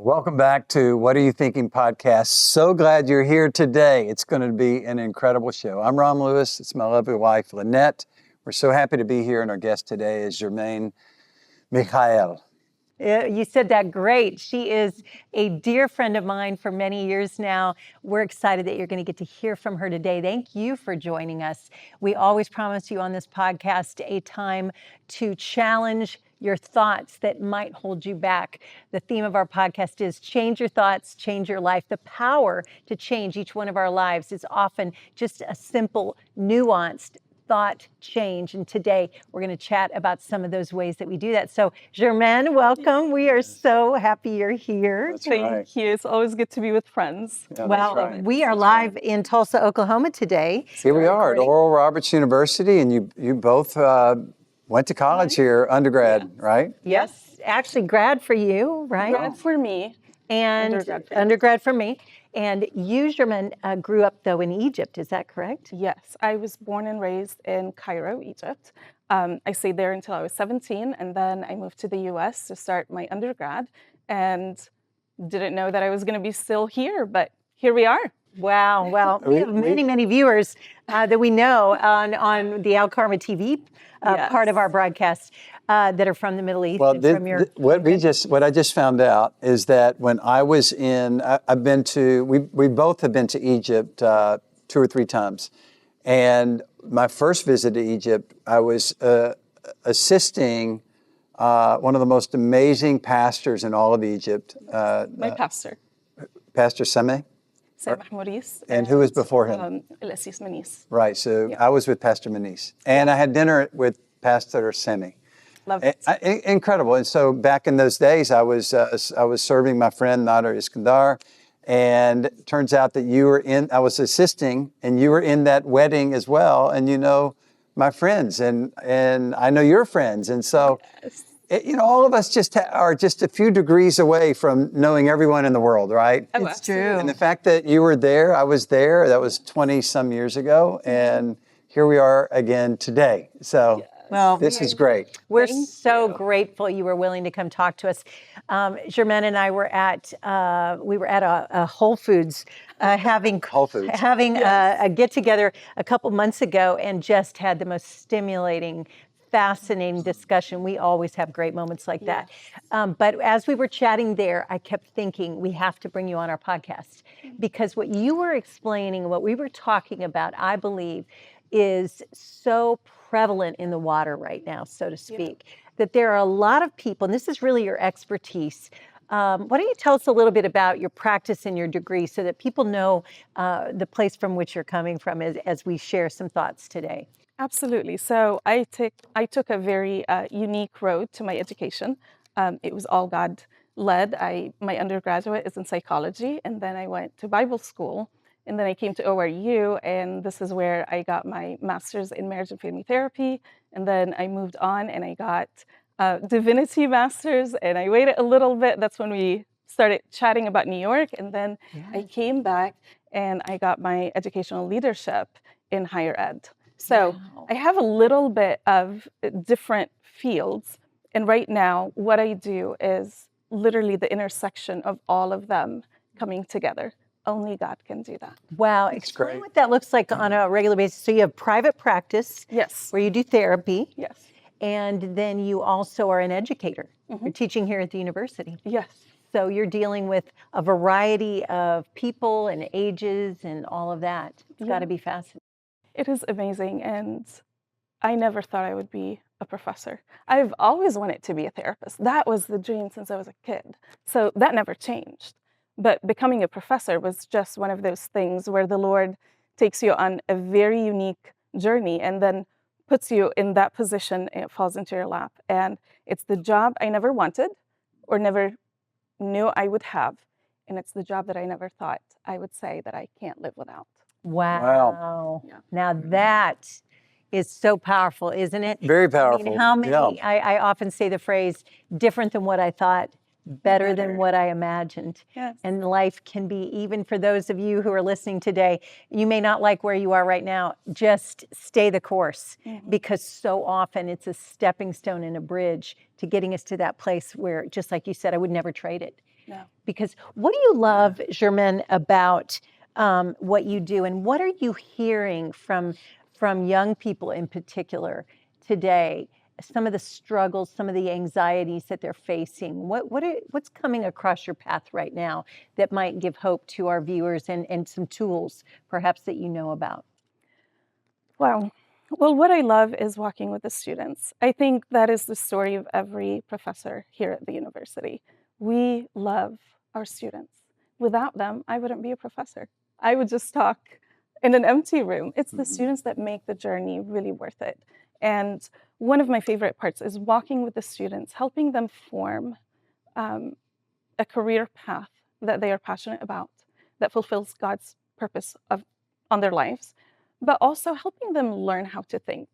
Welcome back to What Are You Thinking podcast. So glad you're here today. It's going to be an incredible show. I'm Ron Lewis. It's my lovely wife, Lynette. We're so happy to be here, and our guest today is Germaine Mikhail. You said that great. She is a dear friend of mine for many years now. We're excited that you're going to get to hear from her today. Thank you for joining us. We always promise you on this podcast a time to challenge your thoughts that might hold you back. The theme of our podcast is change your thoughts, change your life. The power to change each one of our lives is often just a simple, nuanced thought change. And today we're going to chat about some of those ways that we do that. So Germaine, welcome. We are so happy you're here. Thank you. It's always good to be with friends. Yeah, Well, we are live in Tulsa, Oklahoma today. Here we are at Oral Roberts University, and you both went to college here, undergrad, right? Yes, actually grad for you, right? Grad for me. And undergrad for me. And you, Germaine, grew up, though, in Egypt. Is that correct? Yes, I was born and raised in Cairo, Egypt. I stayed there until I was 17, and then I moved to the U.S. to start my undergrad, and didn't know that I was going to be still here, but here we are. Wow. Well, we have many viewers that we know on the Al Karma TV part of our broadcast that are from the Middle East. Well, and from your what I just found out is that when I was we both have been to Egypt 2 or 3 times. And my first visit to Egypt, I was assisting one of the most amazing pastors in all of Egypt. My pastor. Pastor Sameh. Maurice. And who was before him? Elasis Manis. Right, so I was with Pastor Manis. And I had dinner with Pastor Semi. Love it. Incredible. And so back in those days, I was serving my friend Nader Iskandar, and it turns out that I was assisting, and you were in that wedding as well, and you know my friends, and I know your friends. And so, all of us are just a few degrees away from knowing everyone in the world, right? Oh, it's true. And the fact that you were there, I was there, that was 20 some years ago, and here we are again today. So this is great. We're so grateful you were willing to come talk to us. Germaine and I were at a Whole Foods having a get together a couple months ago, and just had the most stimulating, fascinating discussion. We always have great moments like that. But as we were chatting there, I kept thinking we have to bring you on our podcast, because what you were explaining, what we were talking about, I believe, is so prevalent in the water right now, so to speak, that there are a lot of people, and this is really your expertise. Why don't you tell us a little bit about your practice and your degree so that people know the place from which you're coming from as we share some thoughts today? Absolutely. So I took a very unique road to my education. It was all God-led. My undergraduate is in psychology, and then I went to Bible school, and then I came to ORU, and this is where I got my master's in marriage and family therapy. And then I moved on, and I got divinity master's, and I waited a little bit. That's when we started chatting about New York, and then I came back, and I got my educational leadership in higher ed. So I have a little bit of different fields. And right now, what I do is literally the intersection of all of them coming together. Only God can do that. Wow. Explain what that looks like on a regular basis. So you have private practice. Yes. Where you do therapy. Yes. And then you also are an educator. You're teaching here at the university. Yes. So you're dealing with a variety of people and ages and all of that. It's got to be fascinating. It is amazing, and I never thought I would be a professor. I've always wanted to be a therapist. That was the dream since I was a kid. So that never changed. But becoming a professor was just one of those things where the Lord takes you on a very unique journey and then puts you in that position, and it falls into your lap. And it's the job I never wanted or never knew I would have. And it's the job that I never thought I would say that I can't live without. Wow. Yeah. Now that is so powerful, isn't it? Very powerful. I mean, how many, I often say the phrase, different than what I thought, better than what I imagined. Yes. And life can be, even for those of you who are listening today, you may not like where you are right now, just stay the course, because so often it's a stepping stone and a bridge to getting us to that place where, just like you said, I would never trade it. No. Because what do you love, Germaine, about what you do, and what are you hearing from young people in particular today? Some of the struggles, some of the anxieties that they're facing. What's coming across your path right now that might give hope to our viewers, and some tools perhaps that you know about? Wow. Well, what I love is walking with the students. I think that is the story of every professor here at the university. We love our students. Without them, I wouldn't be a professor. I would just talk in an empty room. It's the students that make the journey really worth it. And one of my favorite parts is walking with the students, helping them form a career path that they are passionate about, that fulfills God's purpose on their lives, but also helping them learn how to think.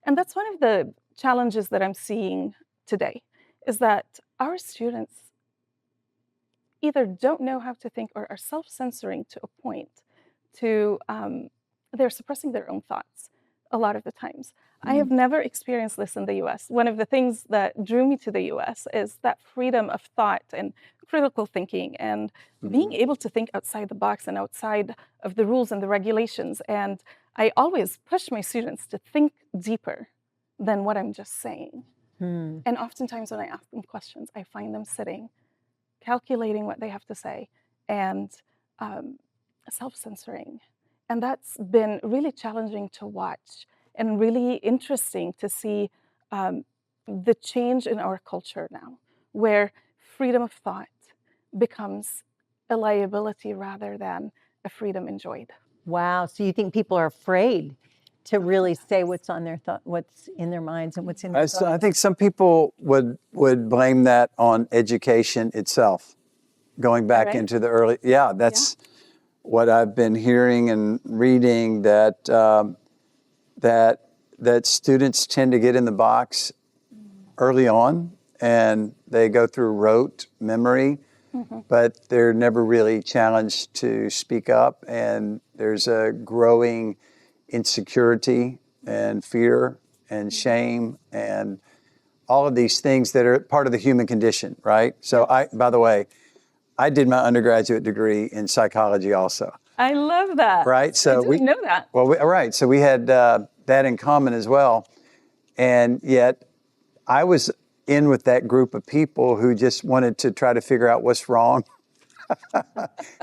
And that's one of the challenges that I'm seeing today, is that our students either don't know how to think or are self-censoring to a point to they're suppressing their own thoughts a lot of the times. I have never experienced this in the US. One of the things that drew me to the US is that freedom of thought and critical thinking and being able to think outside the box and outside of the rules and the regulations. And I always push my students to think deeper than what I'm just saying. And oftentimes when I ask them questions, I find them sitting, calculating what they have to say, and self-censoring. And that's been really challenging to watch and really interesting to see the change in our culture now, where freedom of thought becomes a liability rather than a freedom enjoyed. Wow. So you think people are afraid to really say what's on their what's in their minds and what's in their I thoughts? think some people would blame that on education itself, going back Right? into the early. Yeah, that's what I've been hearing and reading, that that students tend to get in the box early on, and they go through rote memory, but they're never really challenged to speak up, and there's a growing insecurity and fear and shame and all of these things that are part of the human condition, right? So by the way, I did my undergraduate degree in psychology also. I love that. Right. So I didn't know that. Well, right. So we had that in common as well. And yet I was in with that group of people who just wanted to try to figure out what's wrong.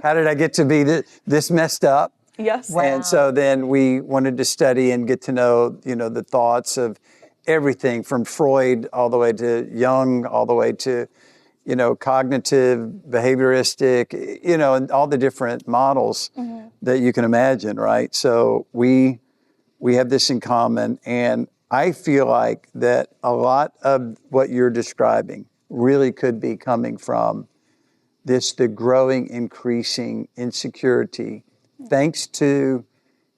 How did I get to be this messed up? Yes. Wow. And so then we wanted to study and get to know, the thoughts of everything from Freud all the way to Jung, all the way to, cognitive, behavioristic, and all the different models that you can imagine, right? So we have this in common, and I feel like that a lot of what you're describing really could be coming from the growing, increasing insecurity, thanks to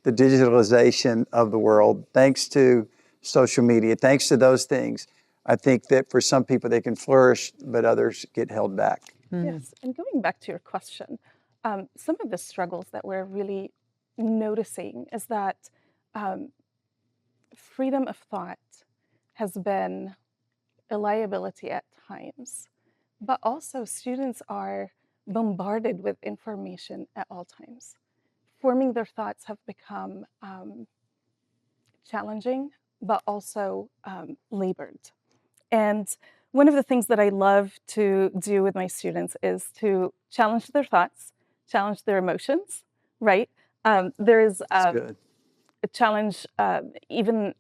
the digitalization of the world, thanks to social media, thanks to those things. I think that for some people they can flourish, but others get held back. Yes. And going back to your question, some of the struggles that we're really noticing is that freedom of thought has been a liability at times, but also students are bombarded with information at all times. Forming their thoughts have become challenging, but also labored. And one of the things that I love to do with my students is to challenge their thoughts, challenge their emotions, right? There is Good. a challenge, even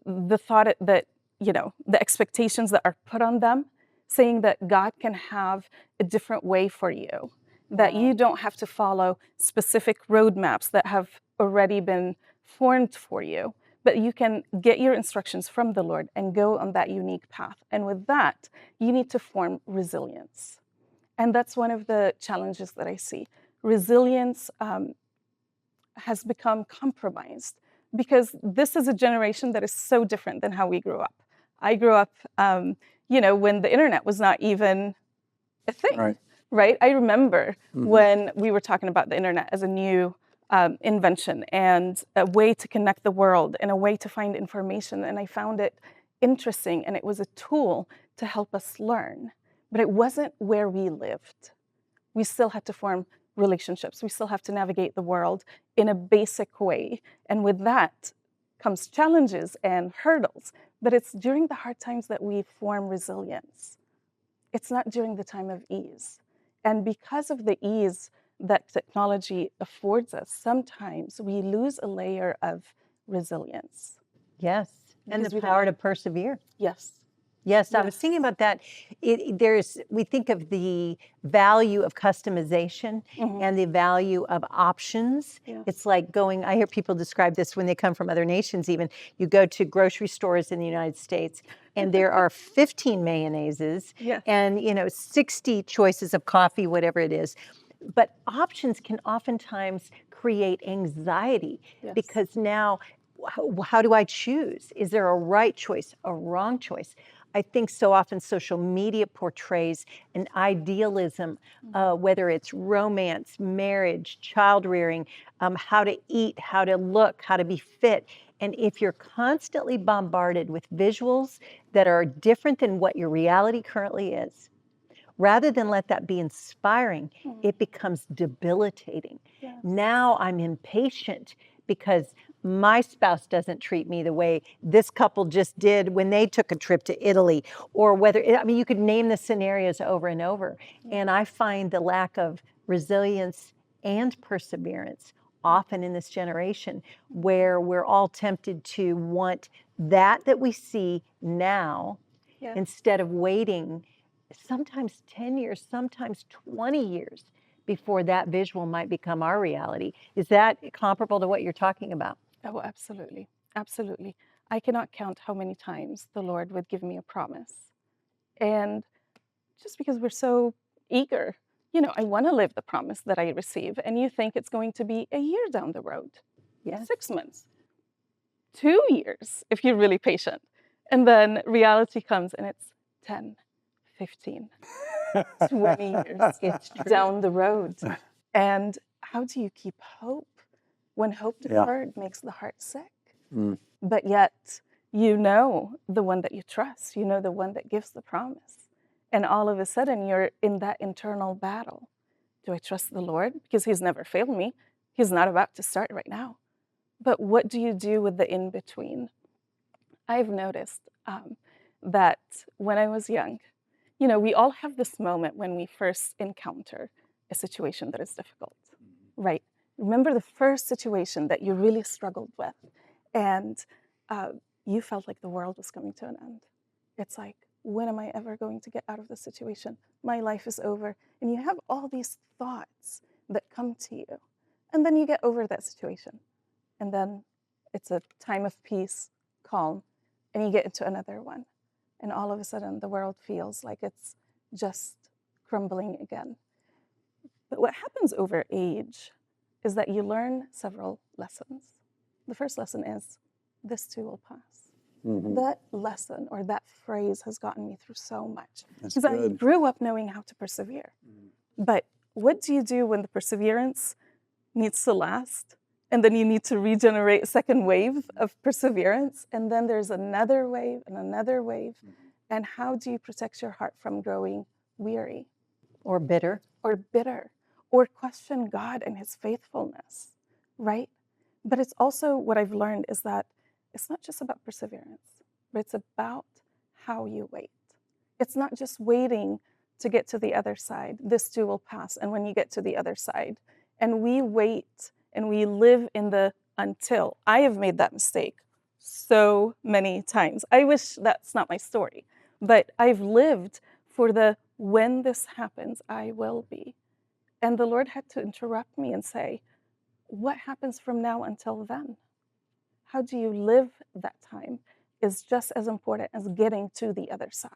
the thought that, the expectations that are put on them, saying that God can have a different way for you, that you don't have to follow specific roadmaps that have already been formed for you, but you can get your instructions from the Lord and go on that unique path. And with that, you need to form resilience. And that's one of the challenges that I see. Resilience has become compromised because this is a generation that is so different than how we grew up. I grew up, when the internet was not even a thing, right? I remember when we were talking about the internet as a new invention and a way to connect the world and a way to find information. And I found it interesting, and it was a tool to help us learn. but it wasn't where we lived. We still had to form relationships. We still have to navigate the world in a basic way. And with that comes challenges and hurdles. But it's during the hard times that we form resilience. It's not during the time of ease. And because of the ease that technology affords us, sometimes we lose a layer of resilience. Yes. And Because the we don't- power to persevere. Yes. Yes, I was thinking about that. We think of the value of customization and the value of options. Yes. It's like I hear people describe this when they come from other nations even. You go to grocery stores in the United States and there are 15 mayonnaises Yes. and 60 choices of coffee, whatever it is. But options can oftentimes create anxiety Yes. because now how do I choose? Is there a right choice, a wrong choice? I think so often social media portrays an idealism, whether it's romance, marriage, child rearing, how to eat, how to look, how to be fit. And if you're constantly bombarded with visuals that are different than what your reality currently is, rather than let that be inspiring, it becomes debilitating. Yes. Now I'm impatient because my spouse doesn't treat me the way this couple just did when they took a trip to Italy, or you could name the scenarios over and over. And I find the lack of resilience and perseverance often in this generation, where we're all tempted to want that we see now Yes. instead of waiting sometimes 10 years, sometimes 20 years before that visual might become our reality. Is that comparable to what you're talking about? Oh, absolutely. Absolutely. I cannot count how many times the Lord would give me a promise. And just because we're so eager, I want to live the promise that I receive. And you think it's going to be a year down the road, Yes. 6 months, 2 years, if you're really patient. And then reality comes and it's 10, 15, 20 years It's true. down the road. And how do you keep hope when hope deferred makes the heart sick? But yet, the one that you trust, the one that gives the promise. And all of a sudden, you're in that internal battle. Do I trust the Lord? Because He's never failed me. He's not about to start right now. But what do you do with the in between? I've noticed that when I was young, we all have this moment when we first encounter a situation that is difficult, right? Remember the first situation that you really struggled with, and you felt like the world was coming to an end. It's like, when am I ever going to get out of this situation? My life is over. And you have all these thoughts that come to you. And then you get over that situation. And then it's a time of peace, calm, and you get into another one. And all of a sudden, the world feels like it's just crumbling again. But what happens over age is that you learn several lessons. The first lesson is, this too will pass. That lesson or that phrase has gotten me through so much. Because I grew up knowing how to persevere. But what do you do when the perseverance needs to last? And then you need to regenerate a second wave of perseverance. And then there's another wave and another wave. And how do you protect your heart from growing weary? Or bitter. Or bitter. Or question God and His faithfulness, right? But it's also, what I've learned is that it's not just about perseverance, but it's about how you wait. It's not just waiting to get to the other side. This too will pass. And when you get to the other side, and we wait and we live in the until. I have made that mistake so many times. I wish that's not my story, but I've lived for the when this happens, I will be. And the Lord had to interrupt me and say, what happens from now until then? How do you live that time is just as important as getting to the other side,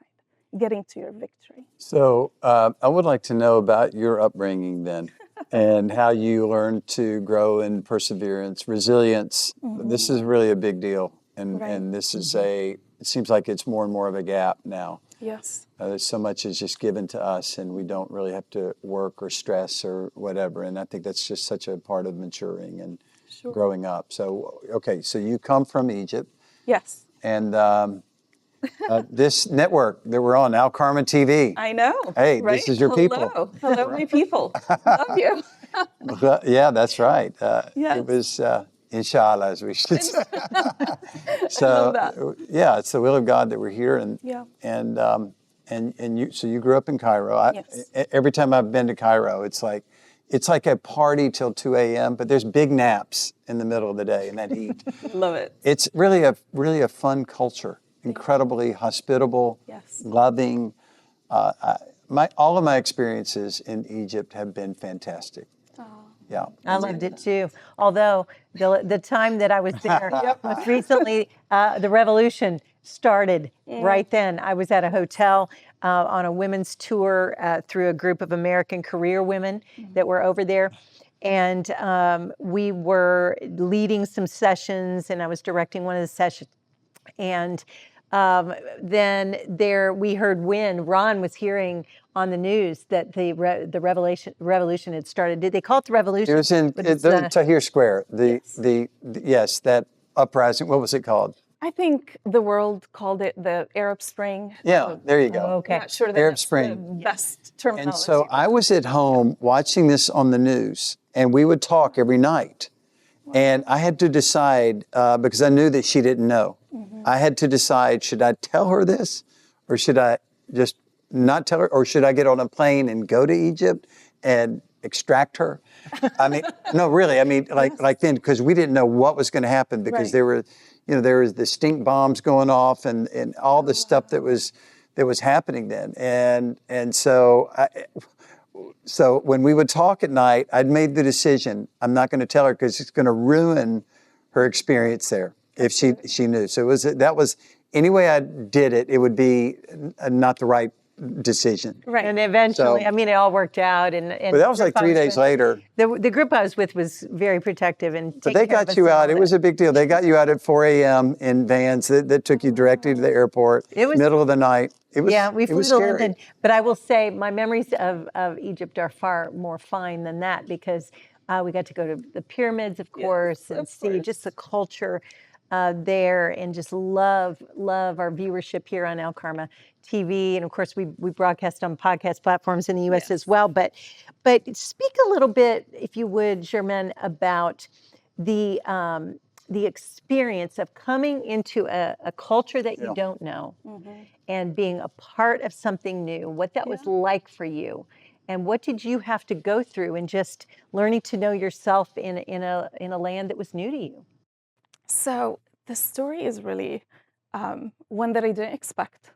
getting to your victory. So I would like to know about your upbringing then and how you learned to grow in perseverance, resilience. This is really a big deal. And this is it seems like it's more and more of a gap now. Yes. There's so much is just given to us and we don't really have to work or stress or whatever. And I think that's just such a part of maturing and growing up. So, okay, so you come from Egypt. Yes. And This network that we're on, Al Karma TV. I know. Hey, right? this is your people. Hello, my people. Love you. Well, yeah, that's right. Yes. It was inshallah, as we should say. love that. Yeah, it's the will of God that we're here, Yeah. and you. So you grew up in Cairo. Yes. Every time I've been to Cairo, it's like a party till 2 a.m. But there's big naps in the middle of the day in that heat. Love it. It's really a fun culture. Incredibly hospitable, Yes. loving. All of my experiences in Egypt have been fantastic. Yeah. I loved it too. Although the time that I was there, most recently, the revolution started right then. I was at a hotel on a women's tour through a group of American career women that were over there. And we were leading some sessions, and I was directing one of the sessions. And then we heard when Ron was hearing on the news that the revolution had started. Did they call it the revolution? It was in Tahrir Square. Yes, that uprising. What was it called? I think the world called it the Arab Spring. Yeah, there you go. Okay. I'm not sure that Arab that's Spring. the best terminology. And so I was at home watching this on the news, and we would talk every night. And I had to decide, because I knew that she didn't know. I had to decide, should I tell her this, or should I just not tell her, or should I get on a plane and go to Egypt and extract her? I mean, no, really. I mean, like then, because we didn't know what was going to happen, because there was the stink bombs going off and all the stuff that was happening then, and so when we would talk at night, I'd made the decision, I'm not going to tell her because it's going to ruin her experience there if she knew. So that was any way I did it, it would be not the right decision. Right. And eventually, I mean, it all worked out. But that was like 3 days later. The group I was with was very protective and. But they got you out. It was a big deal. They got you out at 4 a.m. in vans that took you directly to the airport. It was middle of the night. It was. Yeah, we flew to London. But I will say, my memories of Egypt are far more fine than that, because we got to go to the pyramids, of course, and see just the culture there, and just love our viewership here on Al Karma TV, and of course we broadcast on podcast platforms in the U.S. as well. But speak a little bit, if you would, Germaine, about the experience of coming into a culture that you don't know, and being a part of something new. What that was like for you, and what did you have to go through, and just learning to know yourself in a land that was new to you. So the story is really one that I didn't expect,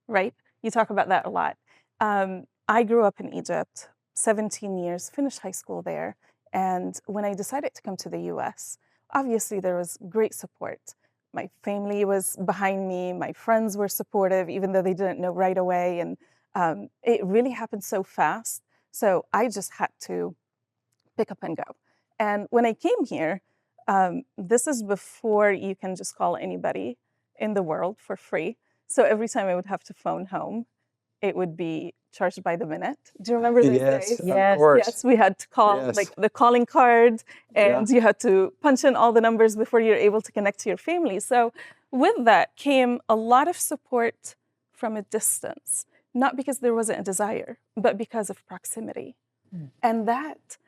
right? You talk about that a lot. I grew up in Egypt, 17 years, finished high school there. And when I decided to come to the US, obviously there was great support. My family was behind me. My friends were supportive, even though they didn't know right away. And it really happened so fast. So I just had to pick up and go. And when I came here, this is before you can just call anybody in the world for free. So every time I would have to phone home, it would be charged by the minute. Do you remember those days? Yes, of course. Yes, we had to call like the calling card, and you had to punch in all the numbers before you're able to connect to your family. So with that came a lot of support from a distance, not because there wasn't a desire, but because of proximity. And that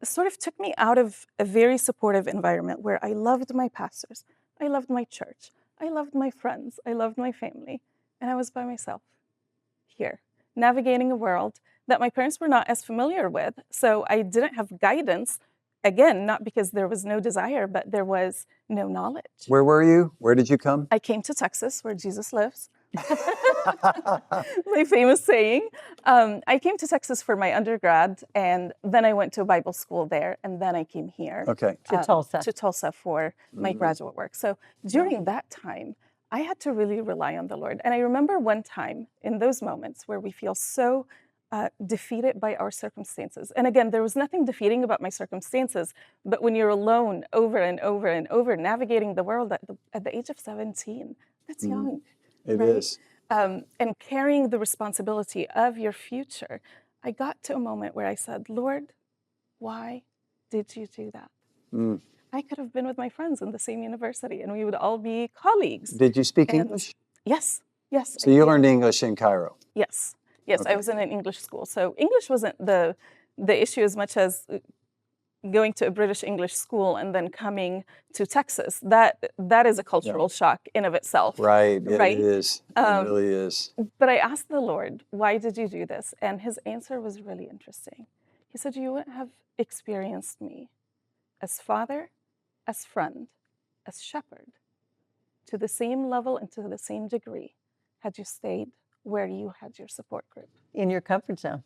sort of took me out of a very supportive environment where I loved my pastors, I loved my church, I loved my friends, I loved my family, and I was by myself here, navigating a world that my parents were not as familiar with. So I didn't have guidance, again, not because there was no desire, but there was no knowledge. Where were you? Where did you come? I came to Texas, where Jesus lives. My famous saying. I came to Texas for my undergrad, and then I went to a Bible school there, and then I came here to Tulsa. To Tulsa for my graduate work. So during that time, I had to really rely on the Lord. And I remember one time in those moments where we feel so defeated by our circumstances. And again, there was nothing defeating about my circumstances, but when you're alone over and over and over, navigating the world at the age of 17, that's young. It is. And carrying the responsibility of your future, I got to a moment where I said, Lord, why did you do that? I could have been with my friends in the same university, and we would all be colleagues. Did you speak English? Yes, yes. So you learned English in Cairo. Yes, yes. Okay. I was in an English school, so English wasn't the issue as much as going to a British English school and then coming to Texas. That is a cultural shock in of itself. Right, Right. it is. It really is. But I asked the Lord, why did you do this? And his answer was really interesting. He said, you wouldn't have experienced me as father, as friend, as shepherd, to the same level and to the same degree had you stayed where you had your support group. In your comfort zone.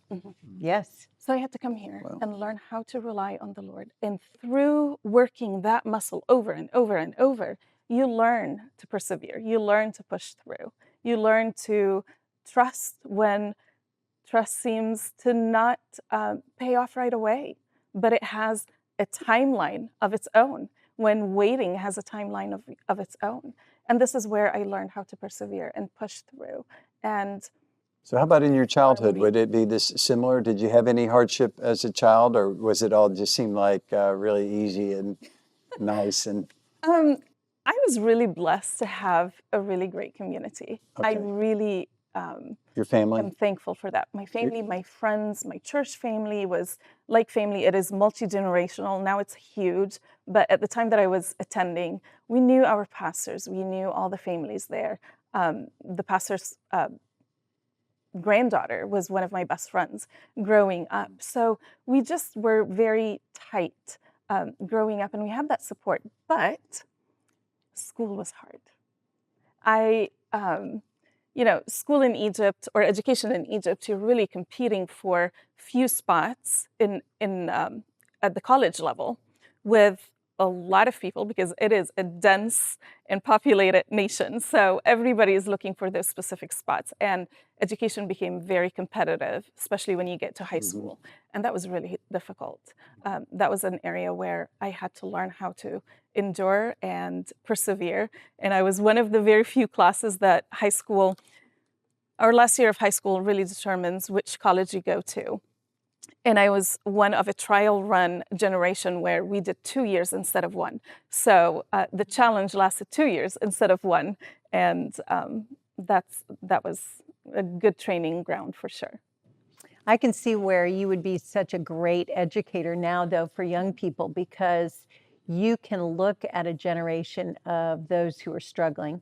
Yes. So I had to come here and learn how to rely on the Lord. And through working that muscle over and over and over, you learn to persevere. You learn to push through. You learn to trust when trust seems to not pay off right away, but it has a timeline of its own, when waiting has a timeline of its own. And this is where I learned how to persevere and push through. And so how about in your childhood? Would it be this similar? Did you have any hardship as a child, or was it all just seemed like really easy and nice? And I was really blessed to have a really great community. I really your family? I'm thankful for that. My family, my friends, my church family was like family. It is multi-generational. Now it's huge. But at the time that I was attending, we knew our pastors. We knew all the families there. The pastor's granddaughter was one of my best friends growing up. So we just were very tight growing up, and we had that support. But school was hard. School in Egypt or education in Egypt, you're really competing for few spots at the college level with a lot of people, because it is a dense and populated nation. So everybody is looking for those specific spots. And education became very competitive, especially when you get to high school. And that was really difficult. That was an area where I had to learn how to endure and persevere. And I was one of the very few classes that our last year of high school really determines which college you go to. And I was one of a trial run generation where we did 2 years instead of 1. So the challenge lasted 2 years instead of 1. And that was a good training ground for sure. I can see where you would be such a great educator now, though, for young people, because you can look at a generation of those who are struggling,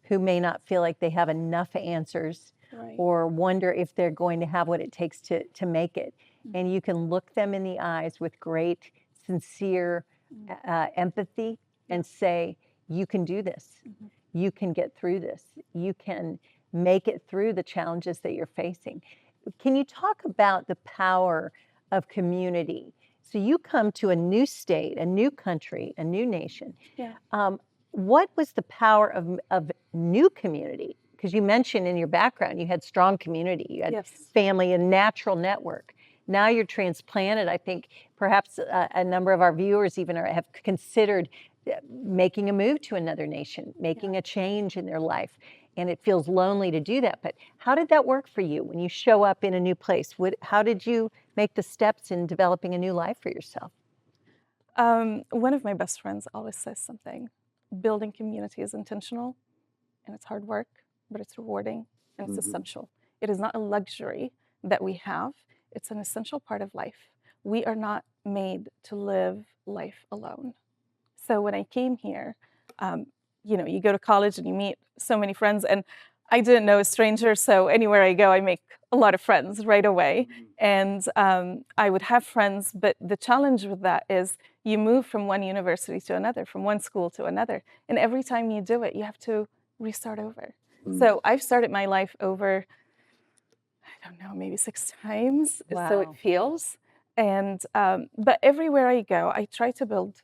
who may not feel like they have enough answers, or wonder if they're going to have what it takes to make it. And you can look them in the eyes with great, sincere empathy and say, you can do this. You can get through this. You can make it through the challenges that you're facing. Can you talk about the power of community? So you come to a new state, a new country, a new nation. What was the power of new community? Because you mentioned in your background, you had strong community, you had family and natural network. Now you're transplanted. I think perhaps a number of our viewers even have considered making a move to another nation, making a change in their life. And it feels lonely to do that. But how did that work for you when you show up in a new place? How did you make the steps in developing a new life for yourself? One of my best friends always says something: building community is intentional, and it's hard work, but it's rewarding and it's essential. It is not a luxury that we have. It's an essential part of life. We are not made to live life alone. So when I came here, you go to college and you meet so many friends, and I didn't know a stranger, so anywhere I go, I make a lot of friends right away. And I would have friends, but the challenge with that is you move from one university to another, from one school to another. And every time you do it, you have to restart over. So I've started my life over, I don't know, maybe 6 times, so it feels. And but everywhere I go, I try to build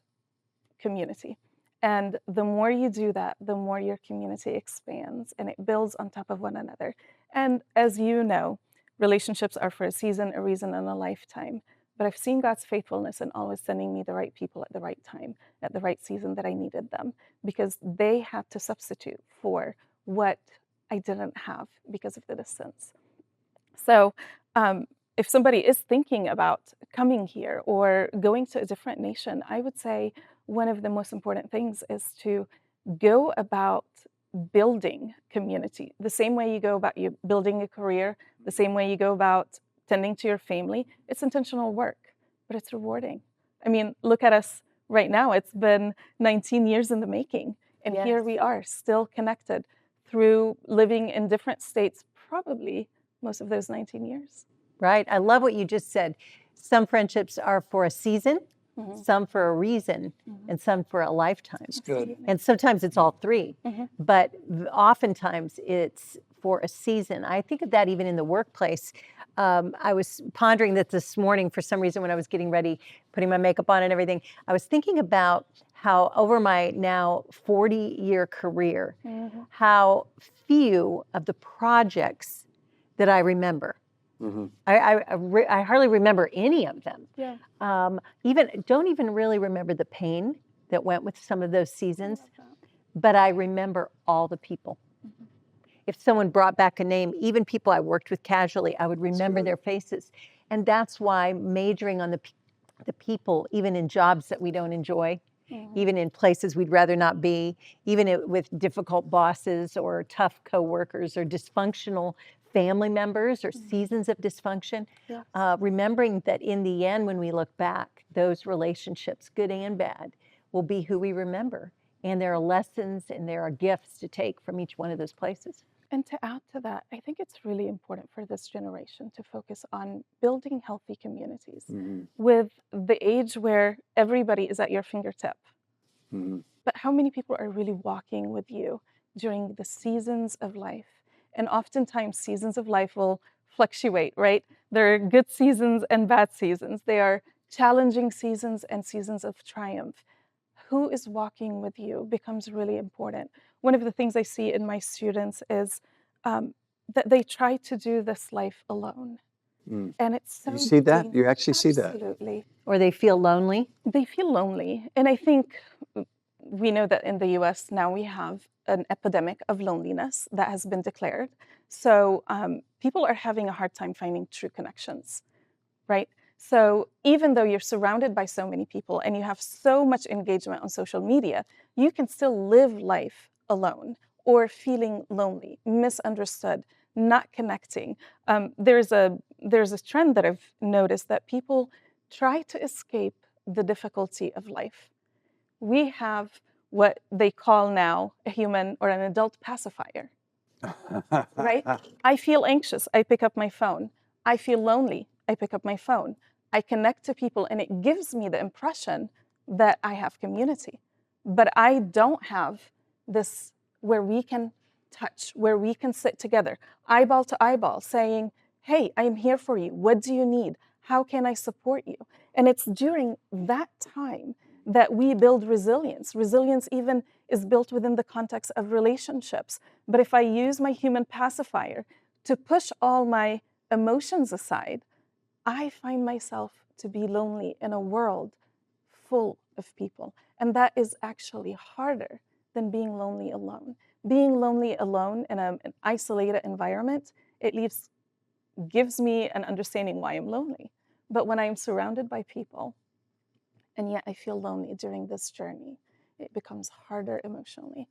community. And the more you do that, the more your community expands and it builds on top of one another. And as you know, relationships are for a season, a reason, and a lifetime. But I've seen God's faithfulness in always sending me the right people at the right time, at the right season that I needed them, because they had to substitute for what I didn't have because of the distance. So if somebody is thinking about coming here or going to a different nation, I would say one of the most important things is to go about building community. The same way you go about you building a career, the same way you go about tending to your family, it's intentional work, but it's rewarding. I mean, look at us right now. It's been 19 years in the making, and Yes. here we are, still connected through living in different states, probably most of those 19 years. Right. I love what you just said. Some friendships are for a season, some for a reason, and some for a lifetime. It's good. And sometimes it's all three, but oftentimes it's for a season. I think of that even in the workplace. I was pondering that this morning for some reason when I was getting ready, putting my makeup on and everything. I was thinking about how over my now 40-year career, how few of the projects that I remember. I hardly remember any of them. Yeah. Don't even really remember the pain that went with some of those seasons, but I remember all the people. If someone brought back a name, even people I worked with casually, I would remember their faces. And that's why majoring on the people, even in jobs that we don't enjoy, even in places we'd rather not be, even with difficult bosses or tough coworkers or dysfunctional family members or seasons of dysfunction, remembering that in the end, when we look back, those relationships, good and bad, will be who we remember. And there are lessons and there are gifts to take from each one of those places. And to add to that, I think it's really important for this generation to focus on building healthy communities with the age where everybody is at your fingertip. But how many people are really walking with you during the seasons of life? And oftentimes seasons of life will fluctuate, right? There are good seasons and bad seasons. They are challenging seasons and seasons of triumph. Who is walking with you becomes really important. One of the things I see in my students is that they try to do this life alone. And it's so You see that? You actually see that? Absolutely. Or they feel lonely. They feel lonely. And I think we know that in the US now we have an epidemic of loneliness that has been declared. So people are having a hard time finding true connections, right? So even though you're surrounded by so many people and you have so much engagement on social media, you can still live life alone or feeling lonely, misunderstood, not connecting. There's a trend that I've noticed that people try to escape the difficulty of life. We have what they call now a human or an adult pacifier, right? I feel anxious, I pick up my phone. I feel lonely, I pick up my phone. I connect to people and it gives me the impression that I have community. But I don't have this where we can touch, where we can sit together, eyeball to eyeball, saying, hey, I'm here for you. What do you need? How can I support you? And it's during that time that we build resilience. Resilience even is built within the context of relationships. But if I use my human pacifier to push all my emotions aside, I find myself to be lonely in a world full of people. And that is actually harder than being lonely alone. Being lonely alone in an isolated environment, gives me an understanding why I'm lonely. But when I'm surrounded by people, and yet I feel lonely during this journey, it becomes harder emotionally.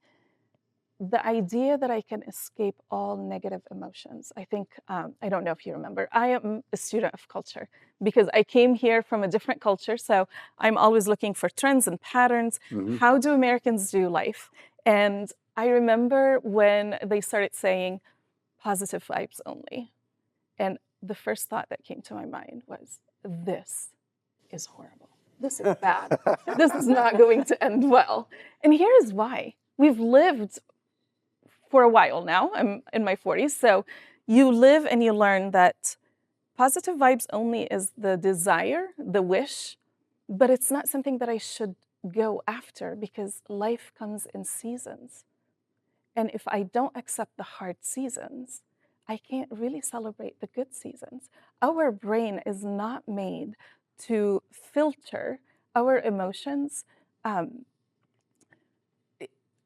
The idea that I can escape all negative emotions, I think, I don't know if you remember, I am a student of culture because I came here from a different culture. So I'm always looking for trends and patterns. How do Americans do life? And I remember when they started saying positive vibes only. And the first thought that came to my mind was, this is horrible. This is bad. This is not going to end well. And here's why. We've lived for a while now. I'm in my 40s. So you live and you learn that positive vibes only is the desire, the wish, but it's not something that I should go after because life comes in seasons. And if I don't accept the hard seasons, I can't really celebrate the good seasons. Our brain is not made to filter our emotions,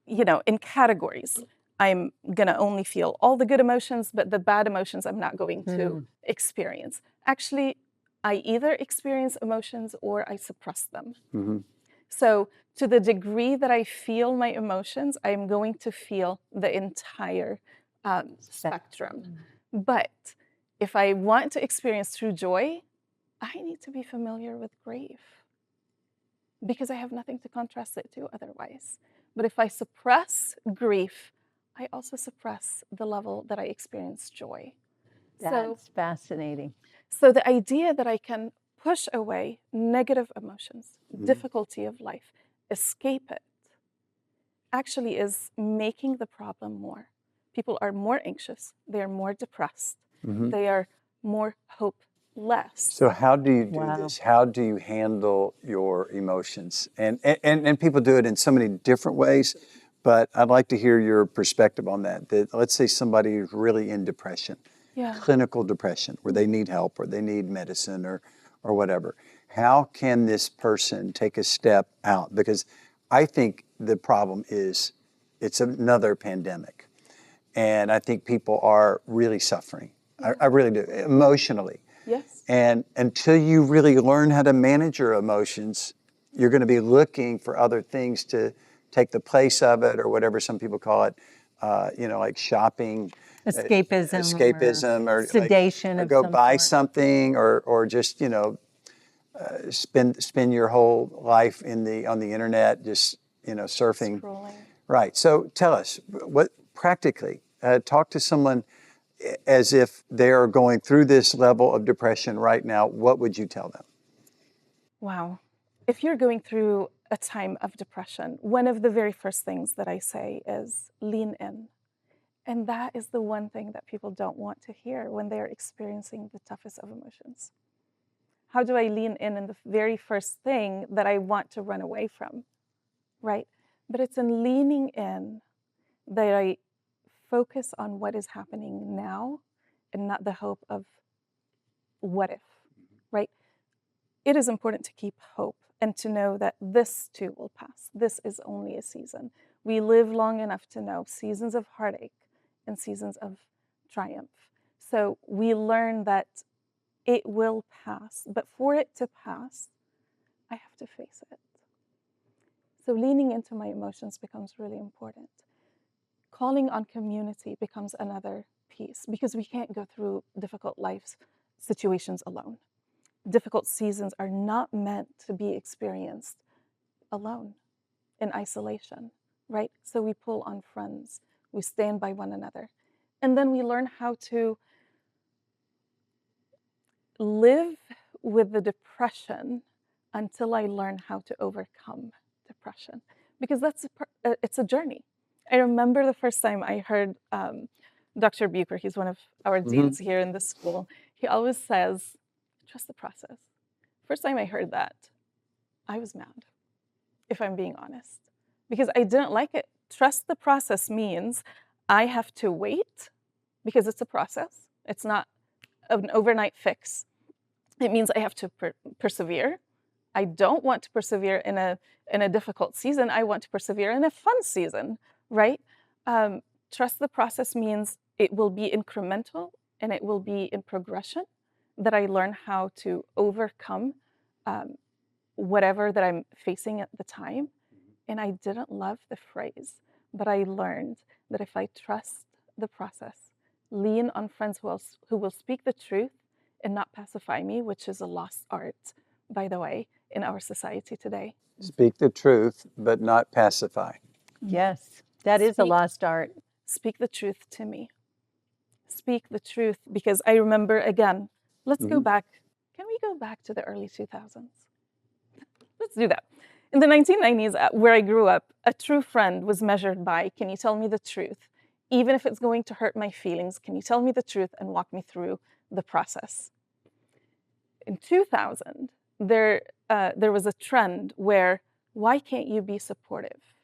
in categories. I'm going to only feel all the good emotions, but the bad emotions I'm not going to experience. Actually, I either experience emotions or I suppress them. So to the degree that I feel my emotions, I'm going to feel the entire spectrum. But if I want to experience true joy, I need to be familiar with grief because I have nothing to contrast it to otherwise. But if I suppress grief, I also suppress the level that I experience joy. That's fascinating. So the idea that I can push away negative emotions, difficulty of life, escape it, actually is making the problem more. People are more anxious, they are more depressed, they are more hopeless. So how do you do this? How do you handle your emotions? And people do it in so many different ways, but I'd like to hear your perspective on that. That let's say somebody is really in depression, clinical depression, where they need help or they need medicine or whatever. How can this person take a step out? Because I think the problem is it's another pandemic. And I think people are really suffering. I really do, emotionally. Yes. And until you really learn how to manage your emotions, you're going to be looking for other things to take the place of it, or whatever some people call it, like shopping. Escapism or sedation or of go some buy sort. something, or just spend your whole life on the internet, just surfing. Scrolling. Right. So tell us what practically talk to someone as if they are going through this level of depression right now. What would you tell them? Wow. If you're going through a time of depression, one of the very first things that I say is lean in. And that is the one thing that people don't want to hear when they're experiencing the toughest of emotions. How do I lean in the very first thing that I want to run away from, right? But it's in leaning in that I focus on what is happening now and not the hope of what if, right? It is important to keep hope and to know that this too will pass. This is only a season. We live long enough to know seasons of heartache and seasons of triumph. So we learn that it will pass, but for it to pass, I have to face it. So leaning into my emotions becomes really important. Calling on community becomes another piece because we can't go through difficult life situations alone. Difficult seasons are not meant to be experienced alone, in isolation, right? So we pull on friends, we stand by one another, and then we learn how to live with the depression until I learn how to overcome depression, because it's a journey. I remember the first time I heard Dr. Bucher, he's one of our deans here in the school, he always says, trust the process. First time I heard that, I was mad, if I'm being honest, because I didn't like it. Trust the process means I have to wait because it's a process. It's not an overnight fix. It means I have to persevere. I don't want to persevere in a difficult season. I want to persevere in a fun season, right? Trust the process means it will be incremental and it will be in progression, that I learn how to overcome whatever that I'm facing at the time. And I didn't love the phrase, but I learned that if I trust the process, lean on friends who will speak the truth and not pacify me, which is a lost art, by the way, in our society today. Speak the truth, but not pacify. Yes, that is a lost art. Speak the truth to me. Speak the truth, because I remember, again, let's go back. Can we go back to the early 2000s? Let's do that. In the 1990s, where I grew up, a true friend was measured by, can you tell me the truth? Even if it's going to hurt my feelings, can you tell me the truth and walk me through the process? In 2000, there was a trend where, why can't you be supportive?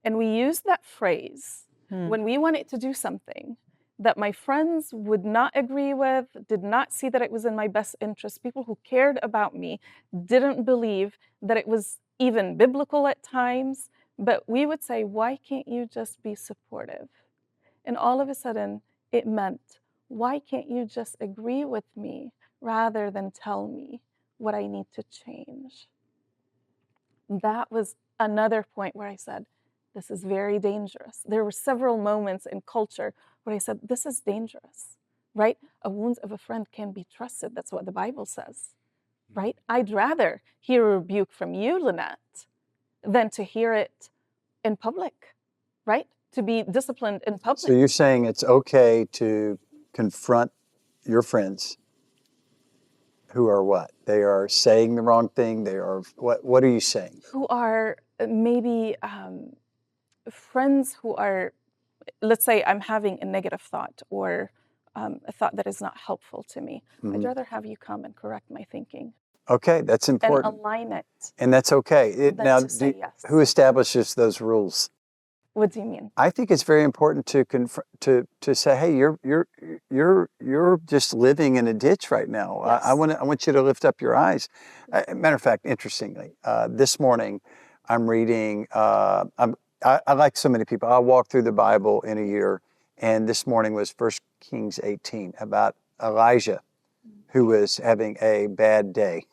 And we used that phrase when we wanted to do something that my friends would not agree with, did not see that it was in my best interest. People who cared about me didn't believe that it was even biblical at times. But we would say, why can't you just be supportive? And all of a sudden, it meant, why can't you just agree with me rather than tell me what I need to change? that was another point where I said, this is very dangerous. There were several moments in culture where I said, this is dangerous, right? A wound of a friend can be trusted. That's what the Bible says, right? I'd rather hear a rebuke from you, Lynette, than to hear it in public, right? To be disciplined in public. So you're saying it's okay to confront your friends who are what? They are saying the wrong thing. They are what are you saying? Who are maybe friends who are, let's say I'm having a negative thought or a thought that is not helpful to me. I'd rather have you come and correct my thinking Okay, that's and important. align it. And that's okay. Than Now, to say yes. who establishes those rules? What do you mean? I think it's very important to say, hey, you're just living in a ditch right now. Yes. I want you to lift up your eyes. Matter of fact, interestingly, this morning I'm reading. I like so many people. I walk through the Bible in a year, and this morning was 1 Kings 18 about Elijah, who was having a bad day.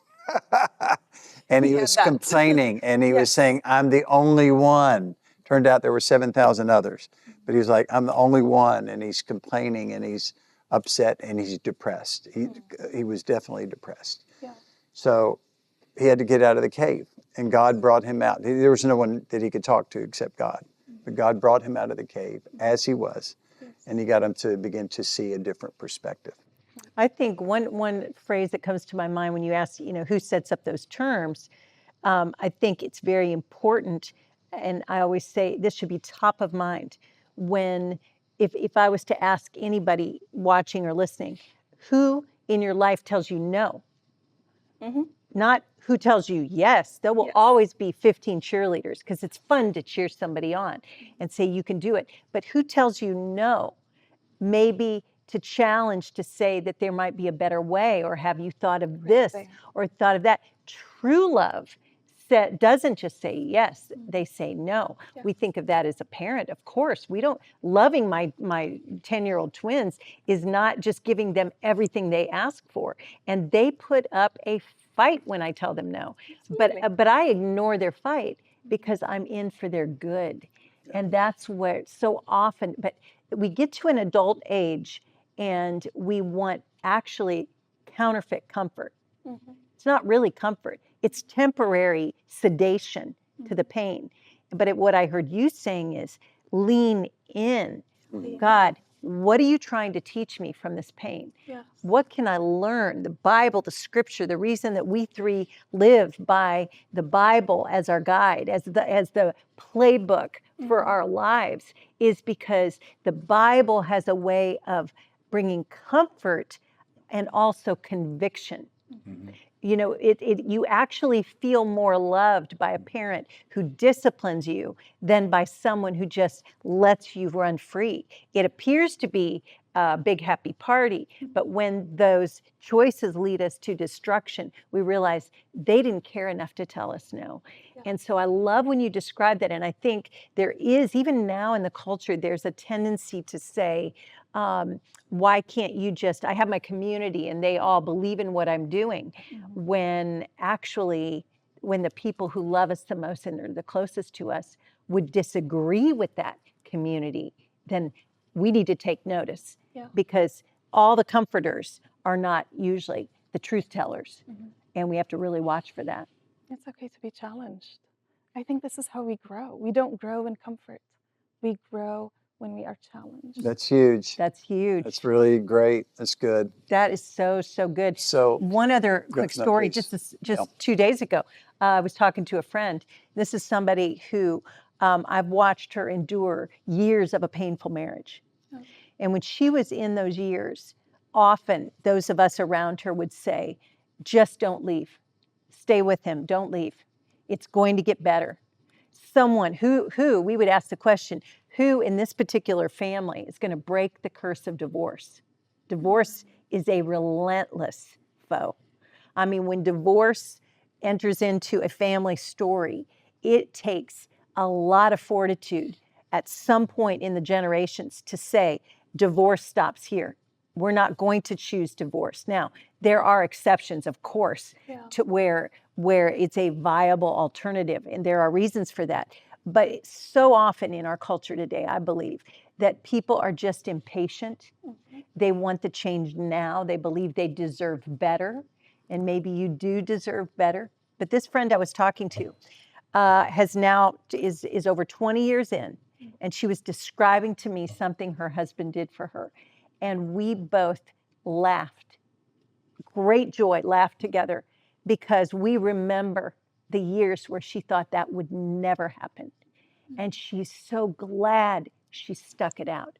And he was complaining, and he was saying, I'm the only one. Turned out there were 7,000 others. But he was like, I'm the only one. And he's complaining, and he's upset, and he's depressed. He was definitely depressed. Yeah. So he had to get out of the cave, and God brought him out. There was no one that he could talk to except God. But God brought him out of the cave as he was, and he got him to begin to see a different perspective. I think one phrase that comes to my mind when you ask, who sets up those terms, I think it's very important, and I always say this should be top of mind when, if I was to ask anybody watching or listening, who in your life tells you no? Mm-hmm. Not who tells you yes. There will always be 15 cheerleaders because it's fun to cheer somebody on and say you can do it. But who tells you no? Maybe to challenge, to say that there might be a better way, or have you thought of this or thought of that? True love doesn't just say yes, they say no. Yeah. We think of that as a parent, of course. We don't, loving my 10-year-old twins is not just giving them everything they ask for. And they put up a fight when I tell them no. But I ignore their fight because I'm in for their good. And that's where so often, but we get to an adult age and we want actually counterfeit comfort. Mm-hmm. It's not really comfort. It's temporary sedation to the pain. But what I heard you saying is lean in. God, what are you trying to teach me from this pain? Yes. What can I learn? The Bible, the scripture, the reason that we three live by the Bible as our guide, as the playbook for our lives, is because the Bible has a way of bringing comfort and also conviction. Mm-hmm. You actually feel more loved by a parent who disciplines you than by someone who just lets you run free. It appears to be a big happy party, but when those choices lead us to destruction, we realize they didn't care enough to tell us no. Yeah. And so I love when you describe that, and I think there is, even now in the culture, there's a tendency to say, why can't you I have my community and they all believe in what I'm doing, when actually, when the people who love us the most and are the closest to us would disagree with that community, then we need to take notice, because all the comforters are not usually the truth tellers, and we have to really watch for that. It's okay to be challenged. I think this is how we grow. We don't grow in comfort. We grow when we are challenged. That's huge. That's huge. That's really great. That's good. That is so good. So one other quick story, just 2 days ago, I was talking to a friend. This is somebody who I've watched her endure years of a painful marriage. Oh. And when she was in those years, often those of us around her would say, just don't leave. Stay with him. Don't leave. It's going to get better. Someone who we would ask the question, who in this particular family is going to break the curse of divorce? Divorce is a relentless foe. I mean, when divorce enters into a family story, it takes a lot of fortitude at some point in the generations to say, divorce stops here. We're not going to choose divorce. Now, there are exceptions, of course, to where where it's a viable alternative, and there are reasons for that. But so often in our culture today, I believe that people are just impatient. They want the change now. They believe they deserve better, and maybe you do deserve better. But this friend I was talking to is over 20 years in, and she was describing to me something her husband did for her, and we both laughed, great joy, laughed together, because we remember the years where she thought that would never happen, and she's so glad she stuck it out.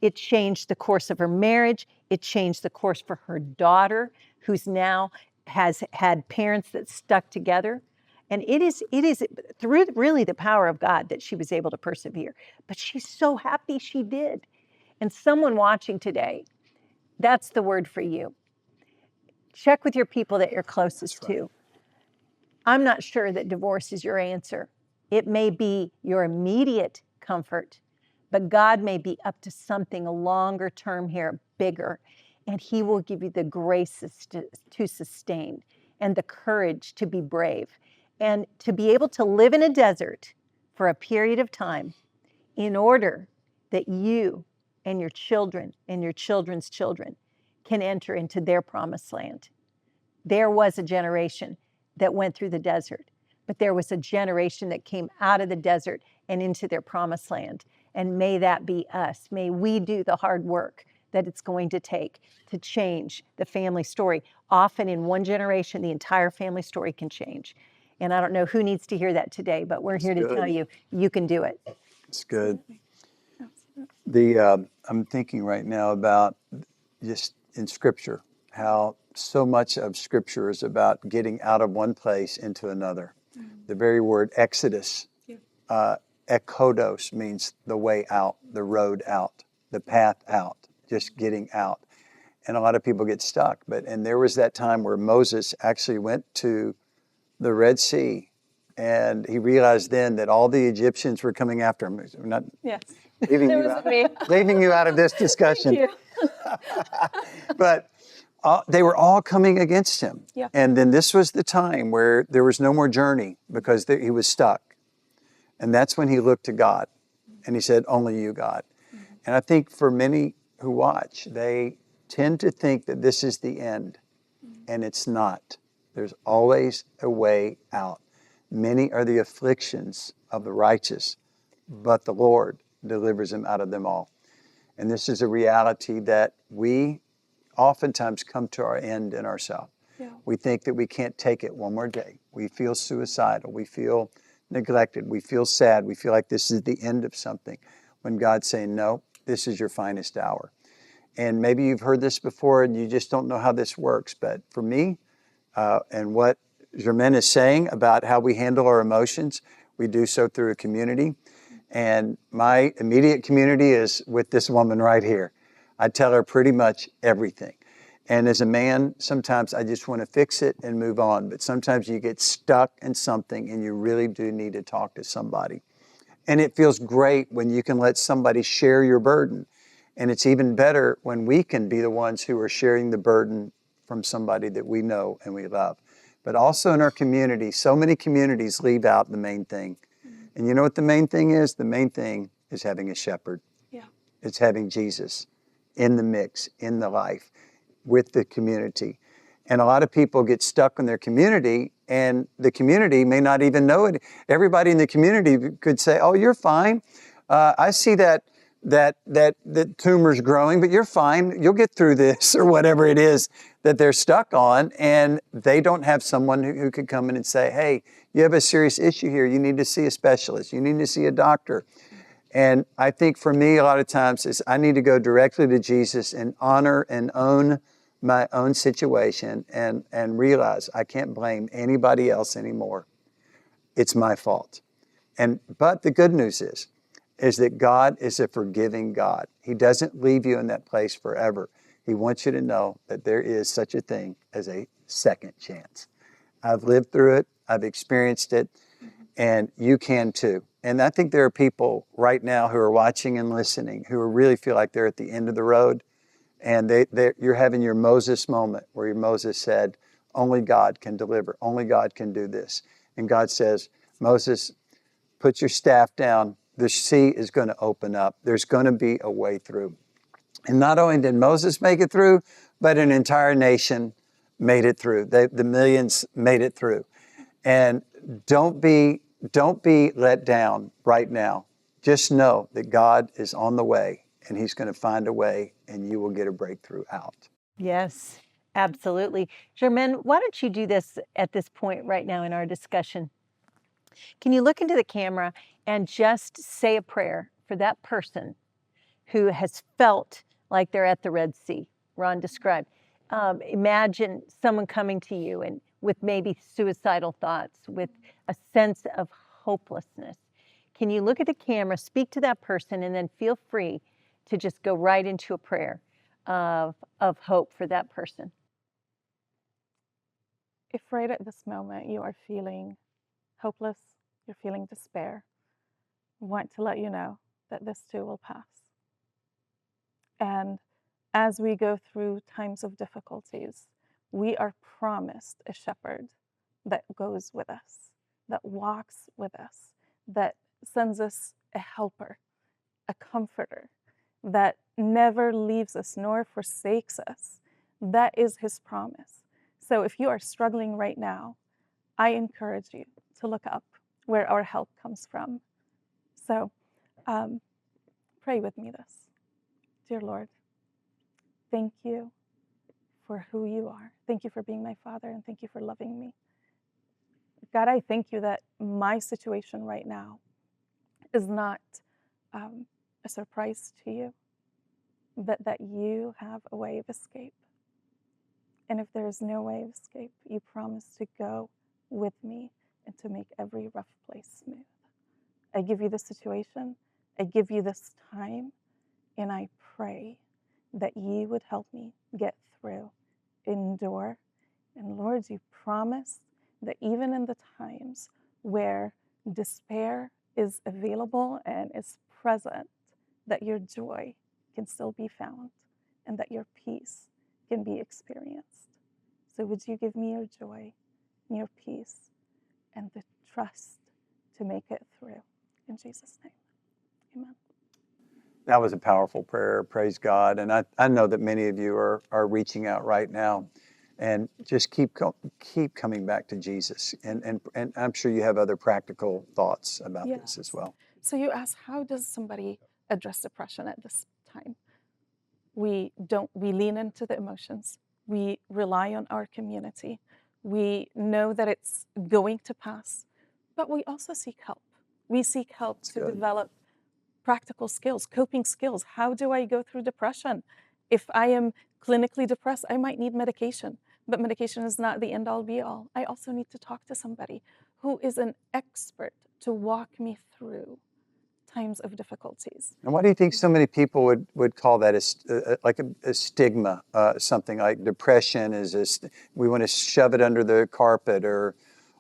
It changed the course of her marriage. It changed the course for her daughter, who's now has had parents that stuck together. And it is through really the power of God that she was able to persevere. But she's so happy she did. And someone watching today, that's the word for you. Check with your people that you're closest to. I'm not sure that divorce is your answer. It may be your immediate comfort, but God may be up to something longer term here, bigger, and He will give you the graces to sustain and the courage to be brave and to be able to live in a desert for a period of time in order that you and your children and your children's children can enter into their promised land. There was a generation that went through the desert, but there was a generation that came out of the desert and into their promised land. And may that be us. May we do the hard work that it's going to take to change the family story. Often in one generation, the entire family story can change. And I don't know who needs to hear that today, but we're here to tell you, you can do it. It's good. I'm thinking right now about just in Scripture, how so much of Scripture is about getting out of one place into another. The very word exodus, ekkodos, means the way out, the road out, the path out, just getting out. And a lot of people get stuck. And there was that time where Moses actually went to the Red Sea, and he realized then that all the Egyptians were coming after him. We're not leaving you out of this discussion. Thank you. But they were all coming against him. Yeah. And then this was the time where there was no more journey because he was stuck. And that's when he looked to God and he said, only you, God. And I think for many who watch, they tend to think that this is the end, and it's not. There's always a way out. Many are the afflictions of the righteous, but the Lord delivers them out of them all. And this is a reality that we oftentimes come to our end in ourselves. Yeah. We think that we can't take it one more day. We feel suicidal. We feel neglected. We feel sad. We feel like this is the end of something. When God's saying, no, this is your finest hour. And maybe you've heard this before and you just don't know how this works. But for me, and what Germaine is saying about how we handle our emotions, we do so through a community. And my immediate community is with this woman right here. I tell her pretty much everything. And as a man, sometimes I just want to fix it and move on. But sometimes you get stuck in something and you really do need to talk to somebody. And it feels great when you can let somebody share your burden. And it's even better when we can be the ones who are sharing the burden from somebody that we know and we love. But also in our community, so many communities leave out the main thing. And you know what the main thing is? The main thing is having a shepherd. Yeah. It's having Jesus in the mix, in the life, with the community. And a lot of people get stuck in their community, and the community may not even know it. Everybody in the community could say, oh, you're fine. I see that tumor's growing, but you're fine. You'll get through this, or whatever it is that they're stuck on. And they don't have someone who could come in and say, hey, you have a serious issue here. You need to see a specialist. You need to see a doctor. And I think for me, a lot of times is I need to go directly to Jesus and honor and own my own situation and realize I can't blame anybody else anymore. It's my fault. But the good news is that God is a forgiving God. He doesn't leave you in that place forever. He wants you to know that there is such a thing as a second chance. I've lived through it. I've experienced it. And you can too. And I think there are people right now who are watching and listening who really feel like they're at the end of the road. And you're having your Moses moment where Moses said, Only God can deliver. Only God can do this. And God says, Moses, put your staff down. The sea is going to open up. There's going to be a way through. And not only did Moses make it through, but an entire nation made it through. The millions made it through. And don't be let down right now. Just know that God is on the way, and he's going to find a way, and you will get a breakthrough out. Yes, absolutely. Germaine, why don't you do this at this point right now in our discussion? Can you look into the camera and just say a prayer for that person who has felt like they're at the Red Sea? Ron described. Imagine someone coming to you and with maybe suicidal thoughts, with a sense of hopelessness. Can you look at the camera, speak to that person, and then feel free to just go right into a prayer of hope for that person? If right at this moment you are feeling hopeless, you're feeling despair, I want to let you know that this too will pass. And as we go through times of difficulties, we are promised a shepherd that goes with us, that walks with us, that sends us a helper, a comforter, that never leaves us nor forsakes us. That is his promise. So if you are struggling right now, I encourage you to look up where our help comes from. So pray with me this. Dear Lord, thank you for who you are. Thank you for being my Father, and thank you for loving me. God, I thank you that my situation right now is not a surprise to you, but that you have a way of escape. And if there is no way of escape, you promise to go with me and to make every rough place smooth. I give you this situation, I give you this time, and I pray that you would help me get through, endure. And Lord, you promise that even in the times where despair is available and is present, that your joy can still be found and that your peace can be experienced. So would you give me your joy, your peace, and the trust to make it through? In Jesus' name, amen. That was a powerful prayer. Praise God. And I know that many of you are reaching out right now. And just keep coming back to Jesus. And I'm sure you have other practical thoughts about this as well. So you ask, how does somebody address depression at this time? We lean into the emotions. We rely on our community. We know that it's going to pass, but we also seek help. We seek help to develop practical skills, coping skills. How do I go through depression? If I am clinically depressed, I might need medication, but medication is not the end all be all. I also need to talk to somebody who is an expert to walk me through times of difficulties. And why do you think so many people would call that a stigma? Something like depression we want to shove it under the carpet,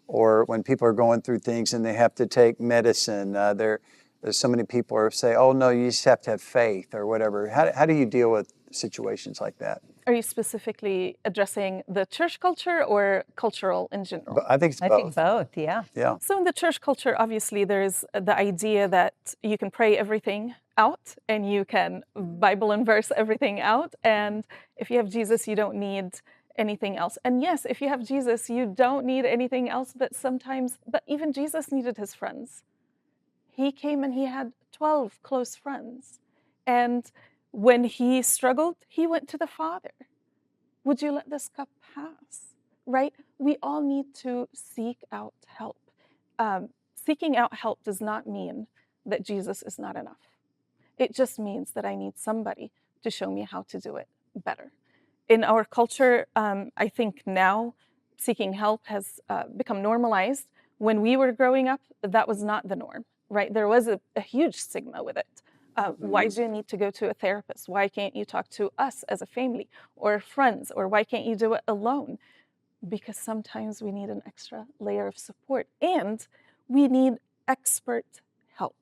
or when people are going through things and they have to take medicine, there's so many people are say, oh no, you just have to have faith or whatever. How do you deal with situations like that? Are you specifically addressing the church culture or cultural in general? I think it's both. I think both, yeah. Yeah. So in the church culture, obviously, there's the idea that you can pray everything out and you can Bible and verse everything out. And if you have Jesus, you don't need anything else. And yes, if you have Jesus, you don't need anything else, but even Jesus needed his friends. He came and he had 12 close friends. And when he struggled, he went to the Father. Would you let this cup pass? Right? We all need to seek out help. Seeking out help does not mean that Jesus is not enough. It just means that I need somebody to show me how to do it better. In our culture, I think now seeking help has become normalized. When we were growing up, that was not the norm, right? There was a huge stigma with it. Why do you need to go to a therapist? Why can't you talk to us as a family or friends? Or why can't you do it alone? Because sometimes we need an extra layer of support and we need expert help.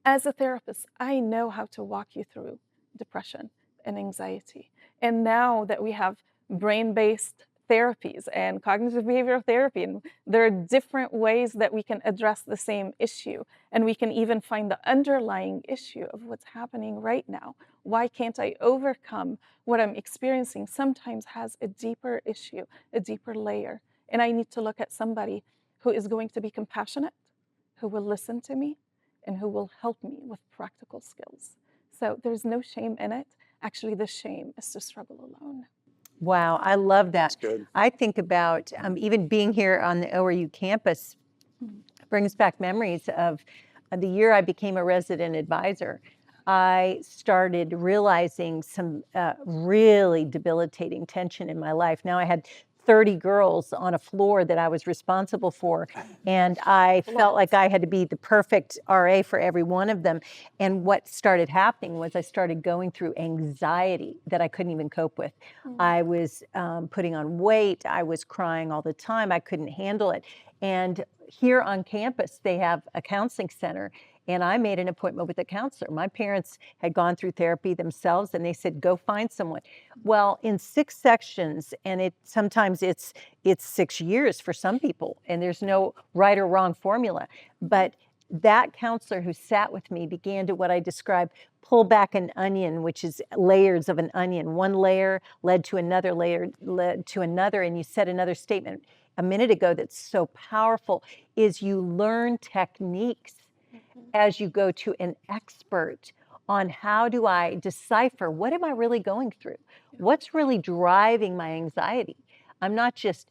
As a therapist, I know how to walk you through depression and anxiety. And now that we have brain-based therapies and cognitive behavioral therapy, and there are different ways that we can address the same issue, and we can even find the underlying issue of what's happening right now. Why can't I overcome what I'm experiencing? Sometimes has a deeper issue, a deeper layer, and I need to look at somebody who is going to be compassionate, who will listen to me, and who will help me with practical skills. So there's no shame in it. Actually, the shame is to struggle alone. Wow, I love that. That's good. I think about even being here on the ORU campus brings back memories of the year I became a resident advisor. I started realizing some really debilitating tension in my life. Now I had 30 girls on a floor that I was responsible for, and I felt like I had to be the perfect RA for every one of them. And what started happening was I started going through anxiety that I couldn't even cope with. I was putting on weight. I was crying all the time. I couldn't handle it. And here on campus, they have a counseling center, and I made an appointment with a counselor. My parents had gone through therapy themselves, and they said, go find someone. Well, in 6 sections, and sometimes it's 6 years for some people, and there's no right or wrong formula. But that counselor who sat with me began to what I describe pull back an onion, which is layers of an onion. One layer led to another layer, led to another, and you said another statement a minute ago that's so powerful, is you learn techniques as you go to an expert on how do I decipher what am I really going through? What's really driving my anxiety? I'm not just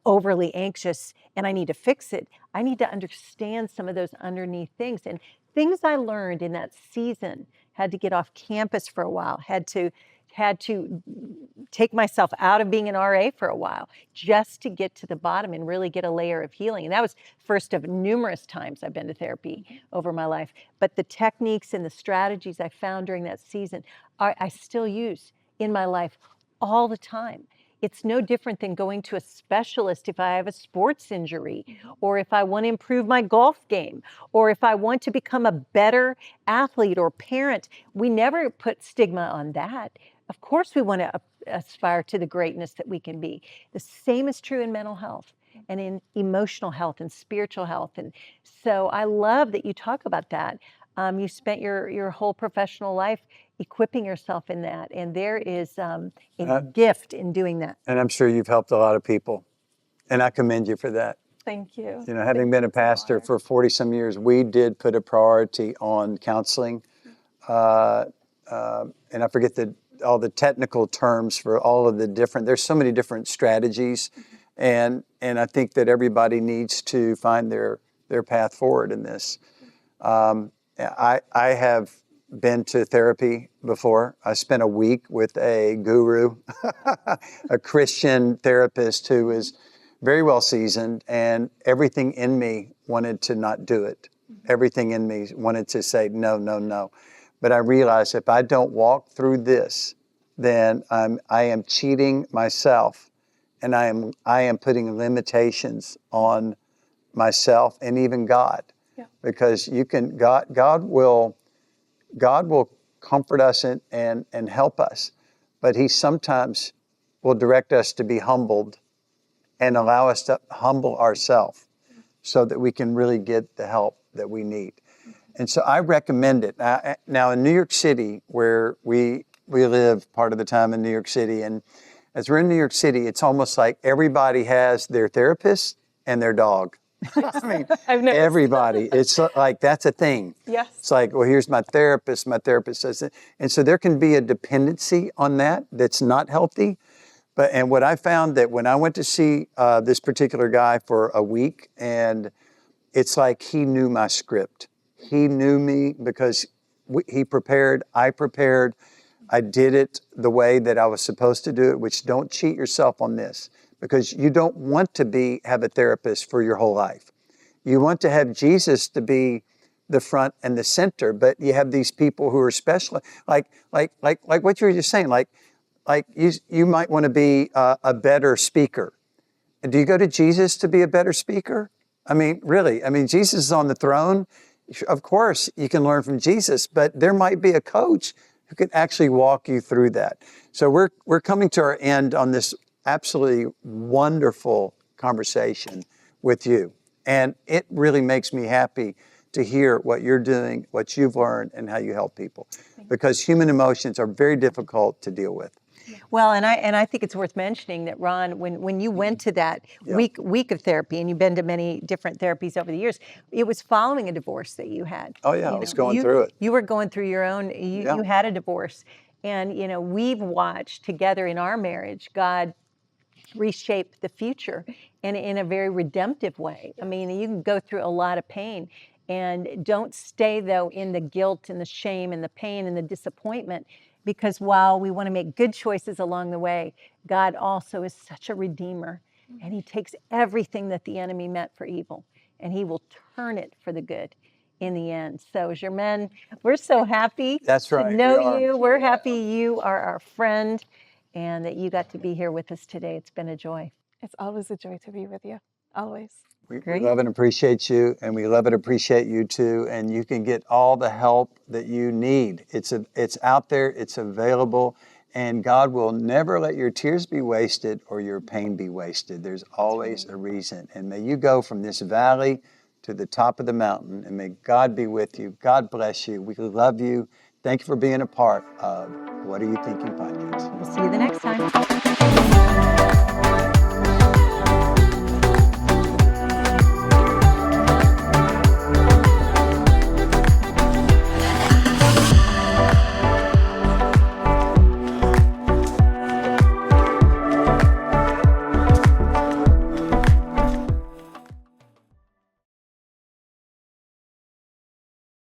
overly anxious and I need to fix it. I need to understand some of those underneath things. And things I learned in that season, had to get off campus for a while, had to take myself out of being an RA for a while just to get to the bottom and really get a layer of healing. And that was first of numerous times I've been to therapy over my life. But the techniques and the strategies I found during that season, I still use in my life all the time. It's no different than going to a specialist if I have a sports injury, or if I want to improve my golf game, or if I want to become a better athlete or parent. We never put stigma on that. Of course, we want to aspire to the greatness that we can be. The same is true in mental health and in emotional health and spiritual health. And so I love that you talk about that. You spent your whole professional life equipping yourself in that. And there is a gift in doing that. And I'm sure you've helped a lot of people. And I commend you for that. Thank you. You know, having been a pastor for 40 some years, we did put a priority on counseling. And I forget all the technical terms for all of the different, there's so many different strategies. And I think that everybody needs to find their path forward in this. I have been to therapy before. I spent a week with a guru, a Christian therapist who was very well seasoned, and everything in me wanted to not do it. Everything in me wanted to say, no, no, no. But I realized if I don't walk through this, then I am cheating myself, and I am putting limitations on myself and even God. Yeah. Because God will comfort us and help us, but He sometimes will direct us to be humbled and allow us to humble ourselves so that we can really get the help that we need. And so I recommend it. Now in New York City, where we live part of the time in New York City, and as we're in New York City, it's almost like everybody has their therapist and their dog. I mean, everybody. It's like, that's a thing. Yes. It's like, well, here's my therapist says it. And so there can be a dependency on that's not healthy. And what I found that when I went to see this particular guy for a week, and it's like he knew my script. He knew me because he prepared, I prepared. I did it the way that I was supposed to do it, which don't cheat yourself on this, because you don't want to have a therapist for your whole life. You want to have Jesus to be the front and the center, but you have these people who are special, like what you were just saying, like you might want to be a better speaker. Do you go to Jesus to be a better speaker? I mean, really, Jesus is on the throne. Of course, you can learn from Jesus, but there might be a coach who can actually walk you through that. So we're coming to our end on this absolutely wonderful conversation with you. And it really makes me happy to hear what you're doing, what you've learned, and how you help people. Because human emotions are very difficult to deal with. Well, and I think it's worth mentioning that, Ron, when you went to that week of therapy, and you've been to many different therapies over the years, it was following a divorce that you had. Oh yeah, I was going through it. You were going through your own. You had a divorce, and we've watched together in our marriage God reshape the future and in a very redemptive way. I mean, you can go through a lot of pain, and don't stay though in the guilt and the shame and the pain and the disappointment, because while we want to make good choices along the way, God also is such a redeemer, and he takes everything that the enemy meant for evil and he will turn it for the good in the end. So Germaine, we're so happy to know you. We're happy you are our friend and that you got to be here with us today. It's been a joy. It's always a joy to be with you. Always. We love and appreciate you, and we love and appreciate you too. And you can get all the help that you need. It's out there, it's available, and God will never let your tears be wasted or your pain be wasted. There's always a reason. And may you go from this valley to the top of the mountain, and may God be with you. God bless you. We love you. Thank you for being a part of What Are You Thinking podcast. We'll see you the next time.